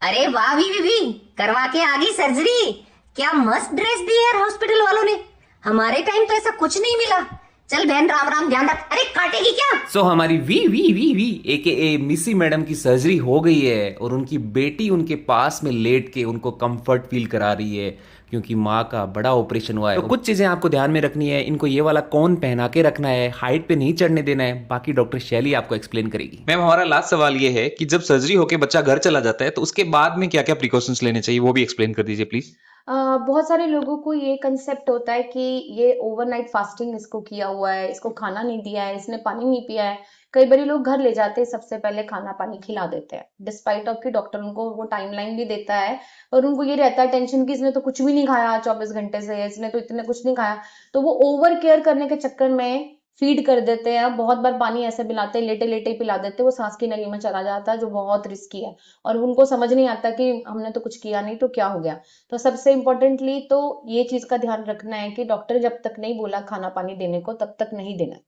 अरे वाह वी करवा के आ गई सर्जरी। क्या मस्त ड्रेस दी है यार हॉस्पिटल वालों ने। हमारे टाइम तो ऐसा कुछ नहीं मिला। चल बहन राम राम ध्यान रख। अरे काटेगी क्या? हमारी वी ए मिसी मैडम की सर्जरी हो गई है और उनकी बेटी उनके पास में लेट के उनको कंफर्ट फील करा रही है, क्योंकि माँ का बड़ा ऑपरेशन हुआ है। तो कुछ चीजें आपको ध्यान में रखनी है। इनको ये वाला कौन पहना के रखना है, हाइट पे नहीं चढ़ने देना है। बाकी डॉक्टर शैली आपको एक्सप्लेन करेगी। मैम, हमारा लास्ट सवाल ये है कि जब सर्जरी होके बच्चा घर चला जाता है तो उसके बाद में क्या क्या प्रिकॉशंस लेने चाहिए, वो भी एक्सप्लेन कर दीजिए प्लीज। बहुत सारे लोगों को ये कंसेप्ट होता है कि ये ओवरनाइट फास्टिंग इसको किया हुआ है, इसको खाना नहीं दिया है, इसने पानी नहीं पिया है। कई बार लोग घर ले जाते हैं, सबसे पहले खाना पानी खिला देते हैं, डिस्पाइट ऑफ कि डॉक्टर उनको वो टाइमलाइन भी देता है। और उनको ये रहता है टेंशन कि इसने तो कुछ भी नहीं खाया 24 घंटे से, इसने तो इतने कुछ नहीं खाया। तो वो ओवर केयर करने के चक्कर में फीड कर देते हैं, बहुत बार पानी ऐसे पिलाते हैं, लेटे लेटे ही पिला देते हैं, वो सांस की नली में चला जाता है, जो बहुत रिस्की है। और उनको समझ नहीं आता कि हमने तो कुछ किया नहीं, तो क्या हो गया। तो सबसे इम्पोर्टेंटली तो ये चीज का ध्यान रखना है कि डॉक्टर जब तक नहीं बोला खाना पानी देने को तब तक नहीं देना।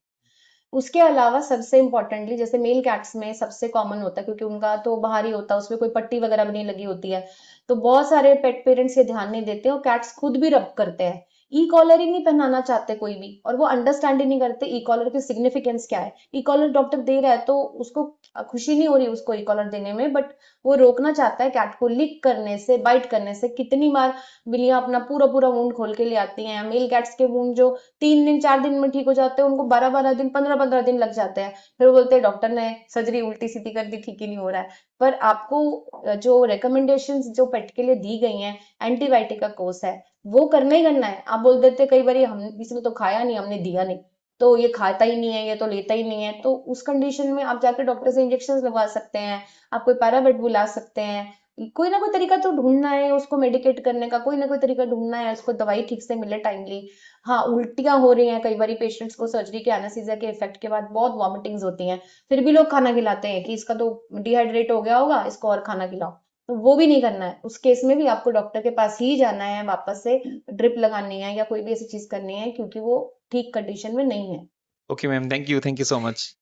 उसके अलावा सबसे इम्पोर्टेंटली जैसे मेल कैट्स में सबसे कॉमन होता है, क्योंकि उनका तो बाहर ही होता है, उसमें कोई पट्टी वगैरह भी नहीं लगी होती है। तो बहुत सारे पेट पेरेंट्स ये ध्यान नहीं देते और कैट्स खुद भी रब करते हैं। ई कॉलर ही नहीं पहनाना चाहते कोई भी, और वो अंडरस्टैंड ही नहीं करते ई कॉलर की सिग्निफिकेंस क्या है। ई कॉलर डॉक्टर दे रहा है तो उसको खुशी नहीं हो रही उसको ई कॉलर देने में, बट वो रोकना चाहता है कैट को लिक करने से, बाइट करने से। कितनी बार बिल्लियां अपना पूरा पूरा वूंड खोल के ले आती हैं। मेल कैट्स के वूंड जो 3 दिन 4 दिन में ठीक हो जाते हैं, उनको 12-12 दिन 15-15 दिन लग जाते हैं। फिर वो बोलते हैं डॉक्टर ने सर्जरी उल्टी सीधी कर दी, ठीक ही नहीं हो रहा है। पर आपको जो रिकमेंडेशंस जो पेट के लिए दी गई हैं, एंटीबायोटिक का कोर्स है, वो करना ही करना है। आप बोल देते कई बार हम इसने तो खाया नहीं, हमने दिया नहीं, तो ये खाता ही नहीं है, ये तो लेता ही नहीं है, तो उस कंडीशन में आप जाकर डॉक्टर से इंजेक्शन लगवा सकते हैं। आप कोई पैरावेट बुला सकते हैं। कोई ना कोई तरीका तो ढूंढना है उसको मेडिकेट करने का, कोई ना कोई तरीका ढूंढना है उसको दवाई ठीक से मिले टाइमली। हाँ, उल्टियां हो रही हैं कई बार पेशेंट्स को, सर्जरी के एनेस्थीसिया के इफेक्ट के बाद बहुत वॉमिटिंग्स होती हैं, फिर भी लोग खाना खिलाते हैं कि इसका तो डिहाइड्रेट हो गया होगा, इसको और खाना खिलाओ। तो वो भी नहीं करना है। उस केस में भी आपको डॉक्टर के पास ही जाना है, वापस से ड्रिप लगानी है या कोई भी ऐसी चीज करनी है, क्योंकि वो ठीक कंडीशन में नहीं है। Okay ma'am, thank you so much.